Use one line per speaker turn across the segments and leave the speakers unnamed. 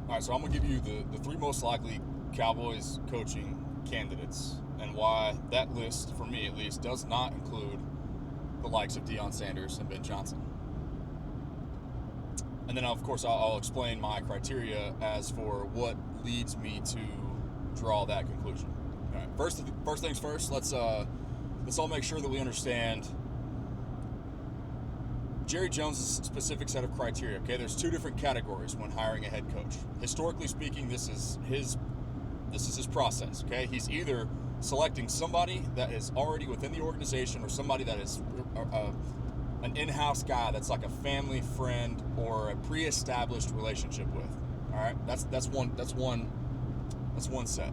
All right, so I'm going to give you the three most likely Cowboys coaching candidates and why that list, for me at least, does not include the likes of Deion Sanders and Ben Johnson. And then, of course, I'll explain my criteria as for what leads me to draw that conclusion. All right, first things first, let's all make sure that we understand Jerry Jones' specific set of criteria. Okay, there's two different categories when hiring a head coach. Historically speaking, this is his process. Okay, he's either selecting somebody that is already within the organization or somebody that is an in-house guy that's like a family friend or a pre-established relationship with. All right, that's one set.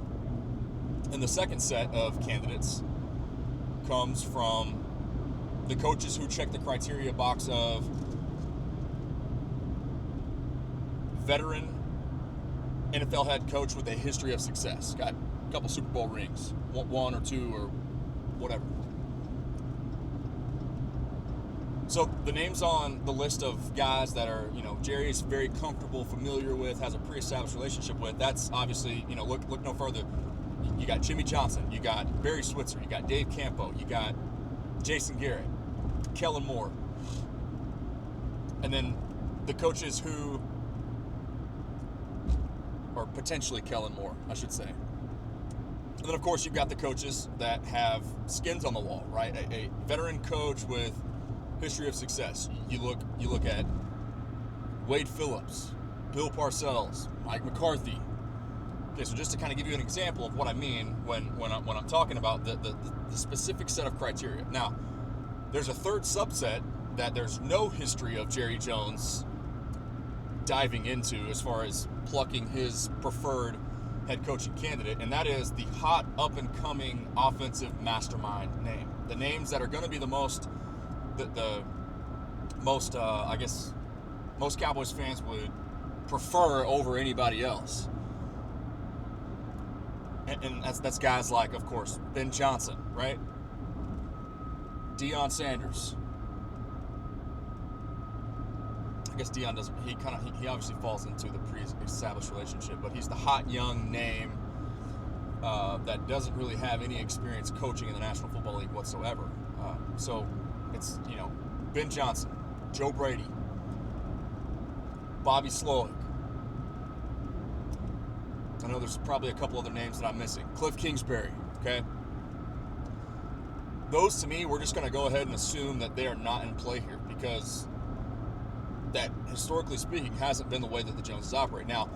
And the second set of candidates comes from the coaches who check the criteria box of veteran NFL head coach with a history of success. Got a couple Super Bowl rings, one or two or whatever. So the names on the list of guys that are, Jerry's very comfortable, familiar with, has a pre-established relationship with, that's obviously, look no further. You got Jimmy Johnson, you got Barry Switzer, you got Dave Campo, you got Jason Garrett, Kellen Moore. And then the coaches who, or potentially Kellen Moore, I should say. And then, of course, you've got the coaches that have skins on the wall, right? A veteran coach with history of success. You look at Wade Phillips, Bill Parcells, Mike McCarthy. Okay, so just to kind of give you an example of what I mean when I'm talking about the specific set of criteria. Now, there's a third subset that there's no history of Jerry Jones diving into as far as plucking his preferred head coaching candidate, and that is the hot up-and-coming offensive mastermind name. The names that are going to be the most, I guess, most Cowboys fans would prefer over anybody else. And that's guys like, of course, Ben Johnson, right? Deion Sanders. I guess Deion doesn't. He obviously falls into the pre-established relationship, but he's the hot young name that doesn't really have any experience coaching in the National Football League whatsoever. So it's Ben Johnson, Joe Brady, Bobby Slowick. I know there's probably a couple other names that I'm missing. Cliff Kingsbury. Okay. Those, to me, we're just going to go ahead and assume that they are not in play here because that, historically speaking, hasn't been the way that the Joneses operate. Now,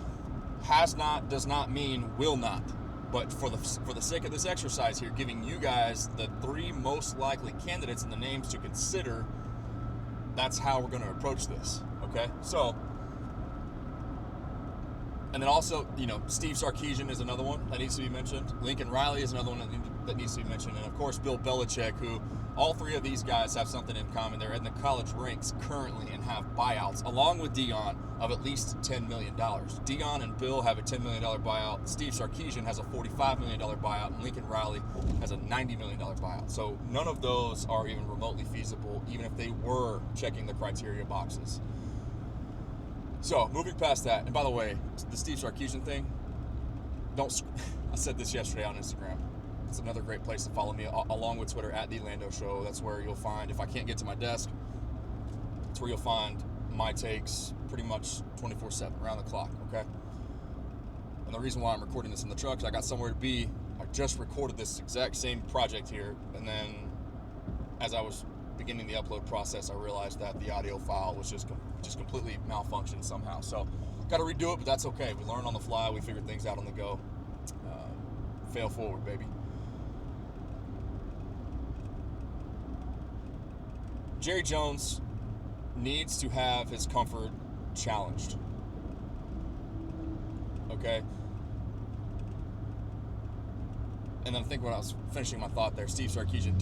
has not does not mean will not. But for the sake of this exercise here, giving you guys the three most likely candidates and the names to consider, that's how we're going to approach this. Okay? So, and then also, Steve Sarkisian is another one that needs to be mentioned. Lincoln Riley is another one that needs to be mentioned. And, of course, Bill Belichick, who all three of these guys have something in common. They're in the college ranks currently and have buyouts, along with Deion, of at least $10 million. Deion and Bill have a $10 million buyout. Steve Sarkisian has a $45 million buyout. And Lincoln Riley has a $90 million buyout. So none of those are even remotely feasible, even if they were checking the criteria boxes. So, moving past that, and by the way, the Steve Sarkisian thing, I said this yesterday on Instagram. It's another great place to follow me, along with Twitter, at The Lando Show. That's where you'll find, if I can't get to my desk, that's where you'll find my takes pretty much 24/7, around the clock, okay? And the reason why I'm recording this in the truck is I got somewhere to be. I just recorded this exact same project here, and then as I was beginning the upload process, I realized that the audio file was just completely malfunctioned somehow. So, got to redo it, but that's okay. We learn on the fly. We figure things out on the go. Fail forward, baby. Jerry Jones needs to have his comfort challenged. Okay? And then I think when I was finishing my thought there, Steve Sarkisian,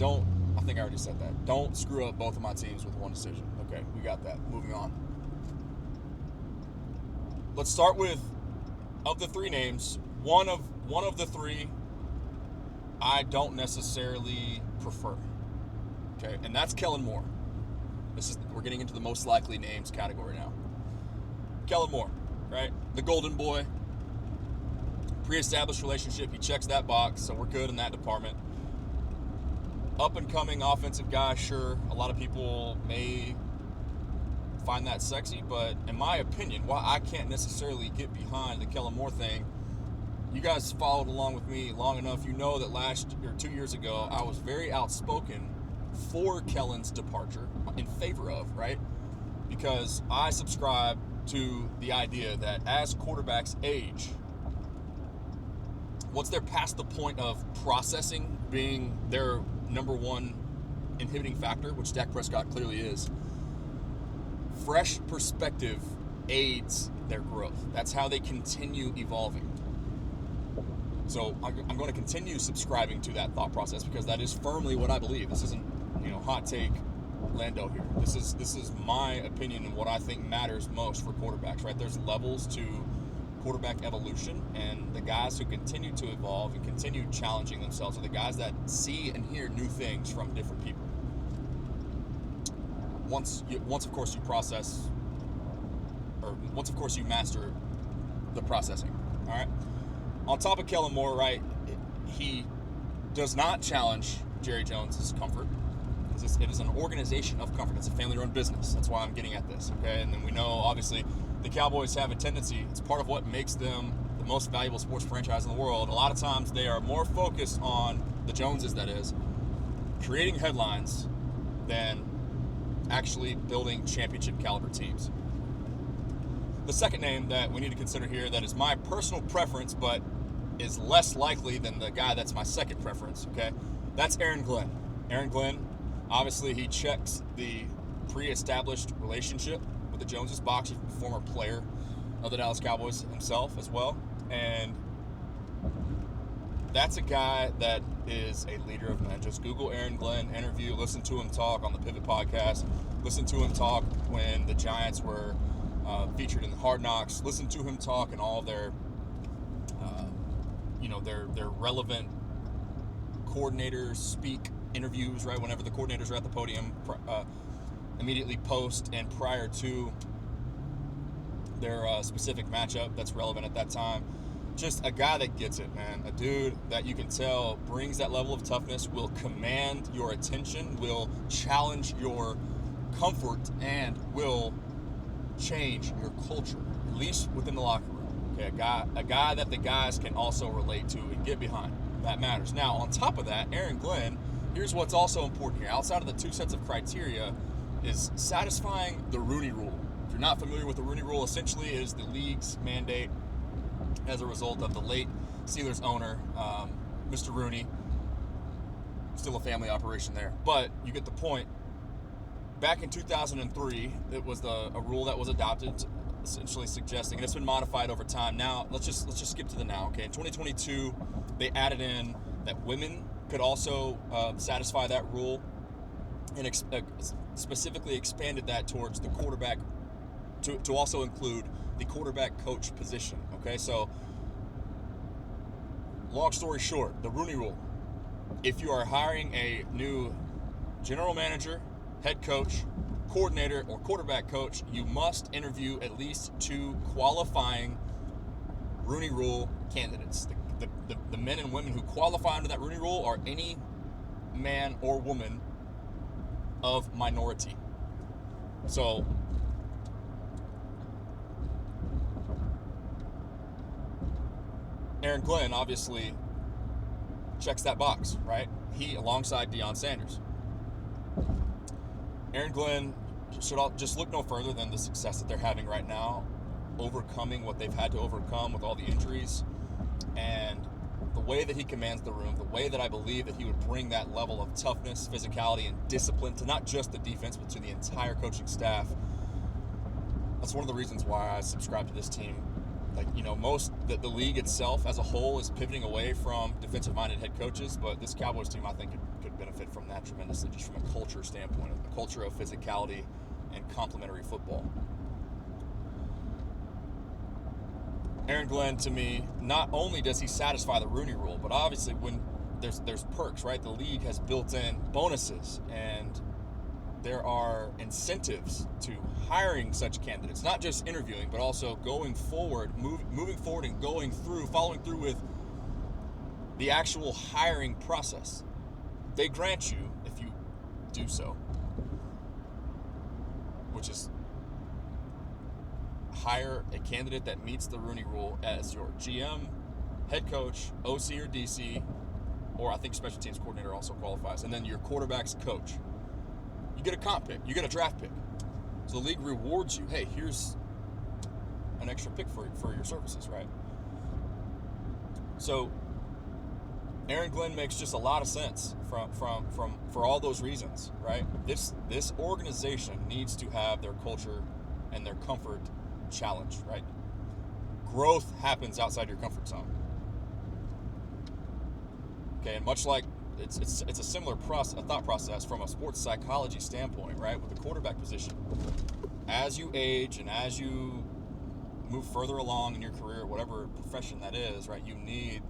I think I already said that. Don't screw up both of my teams with one decision. Okay, we got that. Moving on. Let's start with, of the three names, one of the three I don't necessarily prefer. Okay, and that's Kellen Moore. We're getting into the most likely names category now. Kellen Moore, right? The golden boy. Pre-established relationship. He checks that box, so we're good in that department. Up-and-coming offensive guy, sure. A lot of people may find that sexy, but in my opinion, while I can't necessarily get behind the Kellen Moore thing, you guys followed along with me long enough. You know that 2 years ago, I was very outspoken for Kellen's departure, in favor of, right? Because I subscribe to the idea that as quarterbacks age, once they're past the point of processing being their number one inhibiting factor, which Dak Prescott clearly is, fresh perspective aids their growth. That's how they continue evolving. So I'm going to continue subscribing to that thought process because that is firmly what I believe. This isn't, hot take Lando here. This is my opinion and what I think matters most for quarterbacks, right? There's levels to quarterback evolution, and the guys who continue to evolve and continue challenging themselves are the guys that see and hear new things from different people. Once of course you master the processing. All right. On top of Kellen Moore, right, he does not challenge Jerry Jones's comfort. It is an organization of comfort. It's a family-run business. That's why I'm getting at this, okay? And then we know, obviously, the Cowboys have a tendency. It's part of what makes them the most valuable sports franchise in the world. A lot of times they are more focused on the Joneses, that is, creating headlines than actually building championship-caliber teams. The second name that we need to consider here that is my personal preference, but is less likely than the guy that's my second preference, okay? That's Aaron Glenn. Aaron Glenn, obviously, he checks the pre-established relationship with the Joneses box. He's a former player of the Dallas Cowboys himself as well. And that's a guy that is a leader of men. Just Google Aaron Glenn interview, listen to him talk on the Pivot podcast, listen to him talk when the Giants were featured in the Hard Knocks, listen to him talk in all of their their relevant coordinators speak interviews, right? Whenever the coordinators are at the podium, immediately post and prior to their specific matchup that's relevant at that time. Just a guy that gets it, man. A dude that you can tell brings that level of toughness, will command your attention, will challenge your comfort, and will change your culture, at least within the locker room. Okay, a guy that the guys can also relate to and get behind. That matters. Now, on top of that, Aaron Glenn, here's what's also important here. Outside of the two sets of criteria is satisfying the Rooney Rule. If you're not familiar with the Rooney Rule, essentially it is the league's mandate as a result of the late Steelers owner, Mr. Rooney. Still a family operation there, but you get the point. Back in 2003, it was a rule that was adopted, essentially suggesting, and it's been modified over time. Now, let's just skip to the now. Okay, in 2022, they added in that women could also satisfy that rule, and specifically expanded that towards the quarterback to also include the quarterback coach position. Okay, so long story short, the Rooney Rule. If you are hiring a new general manager, head coach, coordinator, or quarterback coach, you must interview at least 2 qualifying Rooney Rule candidates. The men and women who qualify under that Rooney Rule are any man or woman of minority. So Aaron Glenn obviously checks that box, right? He, alongside Deion Sanders. Aaron Glenn should just look no further than the success that they're having right now, overcoming what they've had to overcome with all the injuries, and the way that he commands the room, the way that I believe that he would bring that level of toughness, physicality, and discipline to not just the defense, but to the entire coaching staff. That's one of the reasons why I subscribe to this team. Like, the league itself as a whole is pivoting away from defensive-minded head coaches, but this Cowboys team, I think, could benefit from that tremendously, just from a culture standpoint, a culture of physicality and complementary football. Aaron Glenn, to me, not only does he satisfy the Rooney Rule, but obviously when there's perks, right? The league has built in bonuses and there are incentives to hiring such candidates, not just interviewing, but also going forward, moving forward and following through with the actual hiring process. They grant you, if you do so, which is hire a candidate that meets the Rooney Rule as your GM, head coach, OC or DC, or I think special teams coordinator also qualifies, and then your quarterback's coach. You get a comp pick. You get a draft pick. So the league rewards you. Hey, here's an extra pick for your services, right? So Aaron Glenn makes just a lot of sense for all those reasons, right? This organization needs to have their culture and their comfort challenged, right? Growth happens outside your comfort zone. Okay, and much like it's a similar thought process from a sports psychology standpoint, right? With the quarterback position, as you age and as you move further along in your career, whatever profession that is, right? You need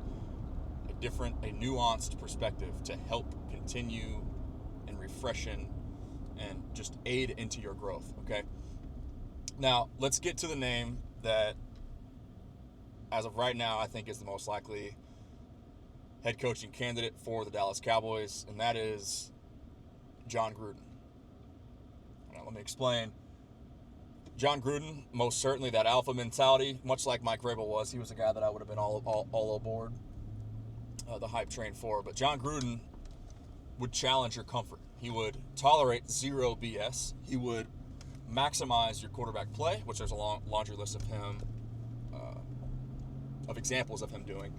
a nuanced perspective to help continue and refreshen and just aid into your growth. Okay. Now let's get to the name that, as of right now, I think is the most likely head coaching candidate for the Dallas Cowboys, and that is John Gruden. Now, let me explain. John Gruden, most certainly that alpha mentality, much like Mike Vrabel was. He was a guy that I would have been all aboard the hype train for. But John Gruden would challenge your comfort. He would tolerate zero BS. He would maximize your quarterback play, which there's a long laundry list of him, of examples of him doing.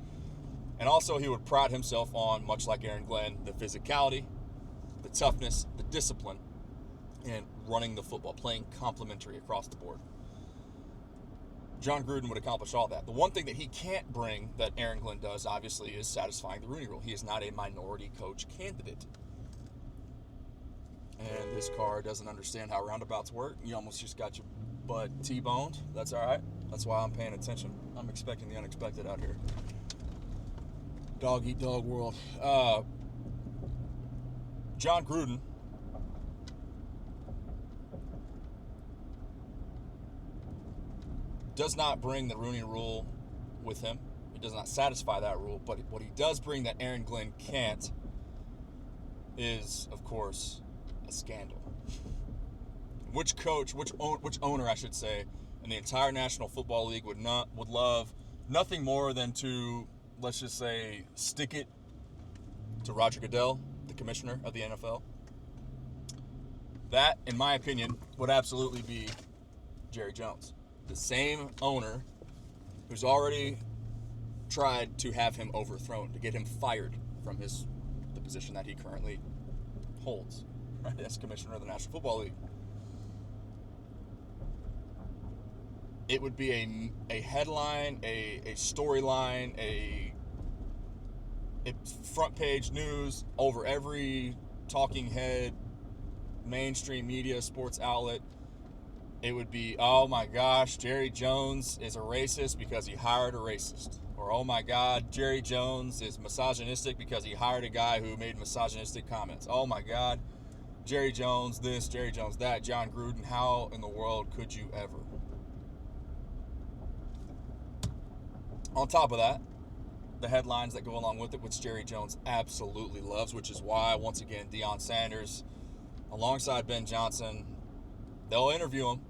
And also he would pride himself on, much like Aaron Glenn, the physicality, the toughness, the discipline, and running the football, playing complementary across the board. John Gruden would accomplish all that. The one thing that he can't bring that Aaron Glenn does, obviously, is satisfying the Rooney Rule. He is not a minority coach candidate. And this car doesn't understand how roundabouts work. You almost just got your butt T-boned. That's all right. That's why I'm paying attention. I'm expecting the unexpected out here. Dog eat dog world. John Gruden does not bring the Rooney Rule with him. He does not satisfy that rule. But what he does bring that Aaron Glenn can't is, of course, a scandal. Which owner, I should say, in the entire National Football League would love nothing more than to, let's just say, stick it to Roger Goodell, the commissioner of the NFL. That, in my opinion, would absolutely be Jerry Jones. The same owner who's already tried to have him overthrown, to get him fired from the position that he currently holds, right, as commissioner of the National Football League. It would be a headline, a storyline, a front page news over every talking head, mainstream media, sports outlet. It would be, oh my gosh, Jerry Jones is a racist because he hired a racist. Or, oh my God, Jerry Jones is misogynistic because he hired a guy who made misogynistic comments. Oh my God, Jerry Jones this, Jerry Jones that, John Gruden, how in the world could you ever? On top of that, the headlines that go along with it, which Jerry Jones absolutely loves, which is why, once again, Deion Sanders, alongside Ben Johnson, they'll interview him.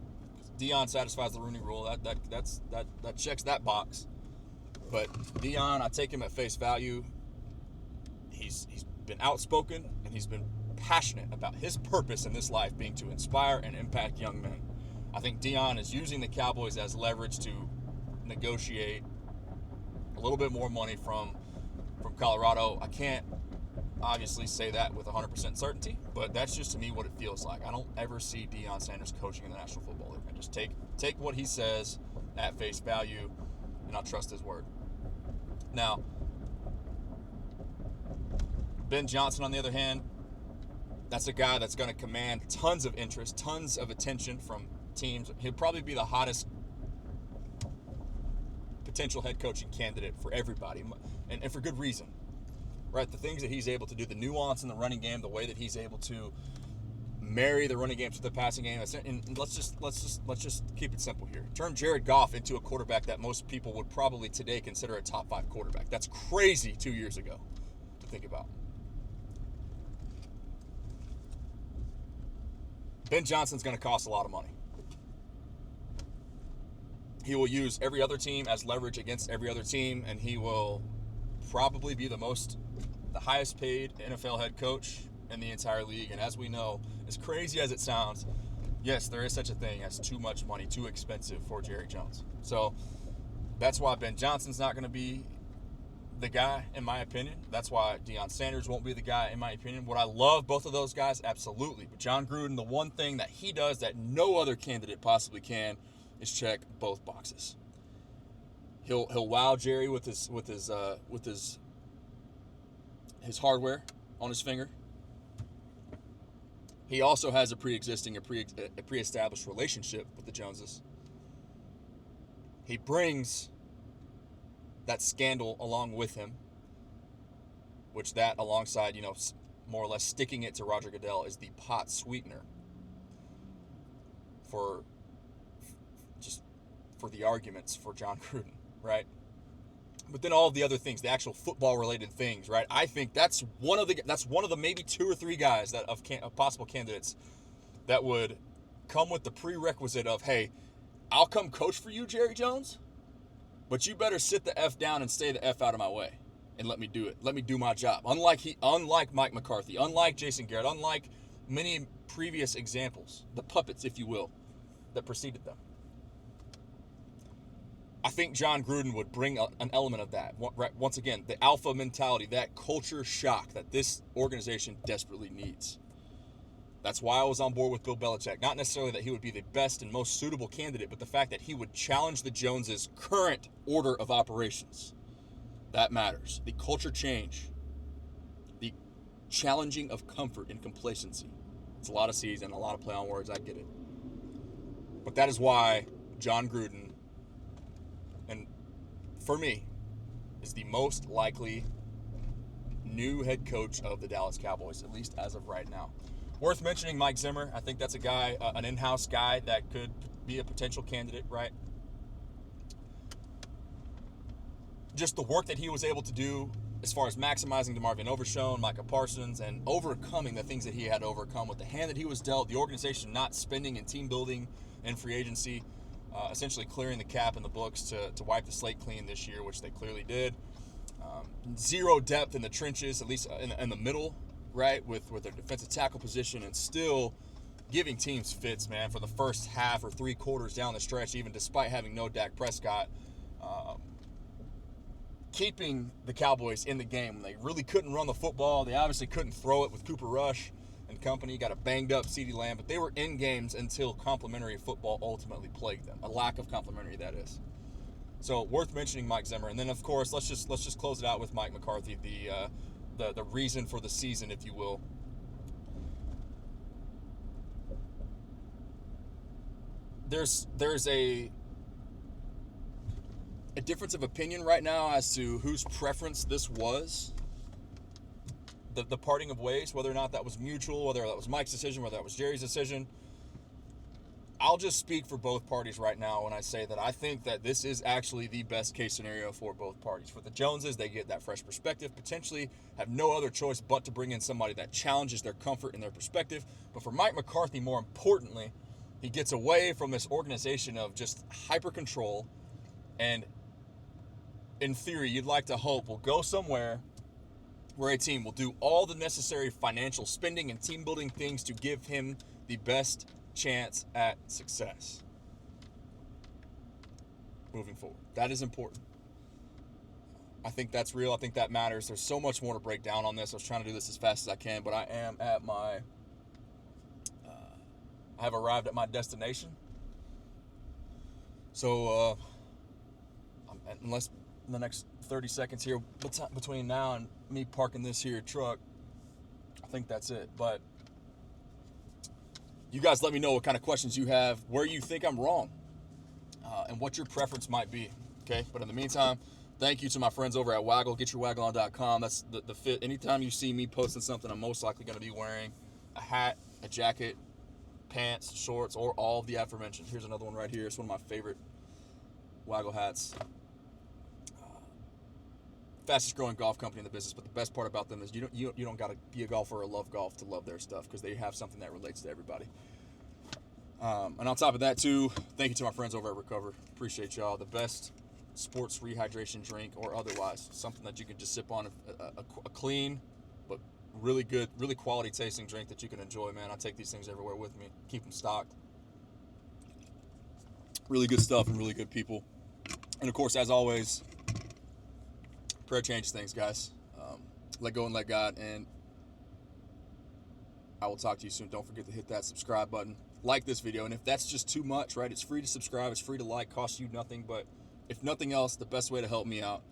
Deion satisfies the Rooney Rule. That checks that box. But Deion, I take him at face value. He's been outspoken, and he's been passionate about his purpose in this life being to inspire and impact young men. I think Deion is using the Cowboys as leverage to negotiate a little bit more money from Colorado. I can't obviously say that with 100% certainty, but that's just to me what it feels like. I don't ever see Deion Sanders coaching in the National Football League. I just take what he says at face value, and I'll trust his word. Now, Ben Johnson, on the other hand, that's a guy that's going to command tons of interest, tons of attention from teams. He'll probably be the hottest potential head coaching candidate for everybody, and for good reason, right? The things that he's able to do, the nuance in the running game, the way that he's able to marry the running game to the passing game. And let's just keep it simple here. Turn Jared Goff into a quarterback that most people would probably today consider a top 5 quarterback. That's crazy 2 years ago to think about. Ben Johnson's going to cost a lot of money. He will use every other team as leverage against every other team, and he will probably be the highest paid NFL head coach in the entire league. And as we know, as crazy as it sounds, yes, there is such a thing as too much money, too expensive for Jerry Jones. So that's why Ben Johnson's not going to be the guy, in my opinion. That's why Deion Sanders won't be the guy, in my opinion. Would I love both of those guys? Absolutely. But John Gruden, the one thing that he does that no other candidate possibly can is check both boxes. He'll wow Jerry with his hardware on his finger. He also has a pre-established relationship with the Joneses. He brings that scandal along with him, which that alongside, more or less sticking it to Roger Goodell is the pot sweetener for the arguments for John Gruden, right? But then all of the other things, the actual football-related things, right? I think that's one of the maybe 2 or 3 guys that of possible candidates that would come with the prerequisite of, hey, I'll come coach for you, Jerry Jones, but you better sit the F down and stay the F out of my way and let me do it. Let me do my job. Unlike Mike McCarthy, unlike Jason Garrett, unlike many previous examples, the puppets, if you will, that preceded them. I think John Gruden would bring an element of that. Once again, the alpha mentality, that culture shock that this organization desperately needs. That's why I was on board with Bill Belichick. Not necessarily that he would be the best and most suitable candidate, but the fact that he would challenge the Joneses' current order of operations. That matters. The culture change. The challenging of comfort and complacency. It's a lot of C's and a lot of play on words. I get it. But that is why John Gruden, and for me, is the most likely new head coach of the Dallas Cowboys, at least as of right now. Worth mentioning Mike Zimmer. I think that's a guy, an in-house guy that could be a potential candidate, right? Just the work that he was able to do as far as maximizing DeMarvin Overshown, Micah Parsons, and overcoming the things that he had to overcome with the hand that he was dealt, the organization not spending in team building and free agency, essentially clearing the cap in the books to wipe the slate clean this year, which they clearly did. Zero depth in the trenches, at least in the middle, right, with their defensive tackle position, and still giving teams fits, man, for the first half or 3 quarters down the stretch, even despite having no Dak Prescott. Keeping the Cowboys in the game when they really couldn't run the football. They obviously couldn't throw it with Cooper Rush and company. Got a banged up CeeDee Lamb, but they were in games until complementary football ultimately plagued them. A lack of complementary, that is. So worth mentioning Mike Zimmer, and then of course let's just close it out with Mike McCarthy, the reason for the season, if you will. There's a difference of opinion right now as to whose preference this was. The parting of ways, whether or not that was mutual, whether that was Mike's decision, whether that was Jerry's decision. I'll just speak for both parties right now when I say that I think that this is actually the best case scenario for both parties. For the Joneses, they get that fresh perspective, potentially have no other choice but to bring in somebody that challenges their comfort and their perspective. But for Mike McCarthy, more importantly, he gets away from this organization of just hyper control, and in theory, you'd like to hope will go somewhere where a team will do all the necessary financial spending and team building things to give him the best chance at success moving forward. That is important. I think that's real. I think that matters. There's so much more to break down on this. I was trying to do this as fast as I can, but I am at my I have arrived at my destination. So unless in the next 30 seconds here between now and me parking this here truck, I think that's it. But you guys let me know what kind of questions you have, where you think I'm wrong, and what your preference might be. Okay? But in the meantime, thank you to my friends over at Waggle. GetYourWaggleOn.com. That's the fit. Anytime you see me posting something, I'm most likely going to be wearing a hat a jacket, pants, shorts, or all of the aforementioned. Here's another one right here. It's one of my favorite Waggle hats. Fastest growing golf company in the business, but the best part about them is you don't got to be a golfer or love golf to love their stuff, because they have something that relates to everybody. And on top of that too, thank you to my friends over at Recover. Appreciate y'all. The best sports rehydration drink or otherwise, something that you can just sip on, a clean but really good, really quality tasting drink that you can enjoy, man. I take these things everywhere with me, keep them stocked. Really good stuff and really good people. And of course, as always, prayer changes things, guys. Let go and let God, and I will talk to you soon. Don't forget to hit that subscribe button, like this video, and if that's just too much, right, it's free to subscribe, it's free to like, costs you nothing, but if nothing else, the best way to help me out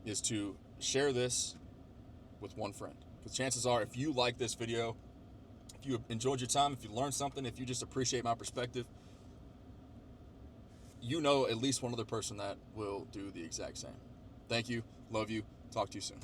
is to share this with one friend, because chances are, if you like this video, if you enjoyed your time, if you learned something, if you just appreciate my perspective, you know at least one other person that will do the exact same. Thank you. Love you. Talk to you soon.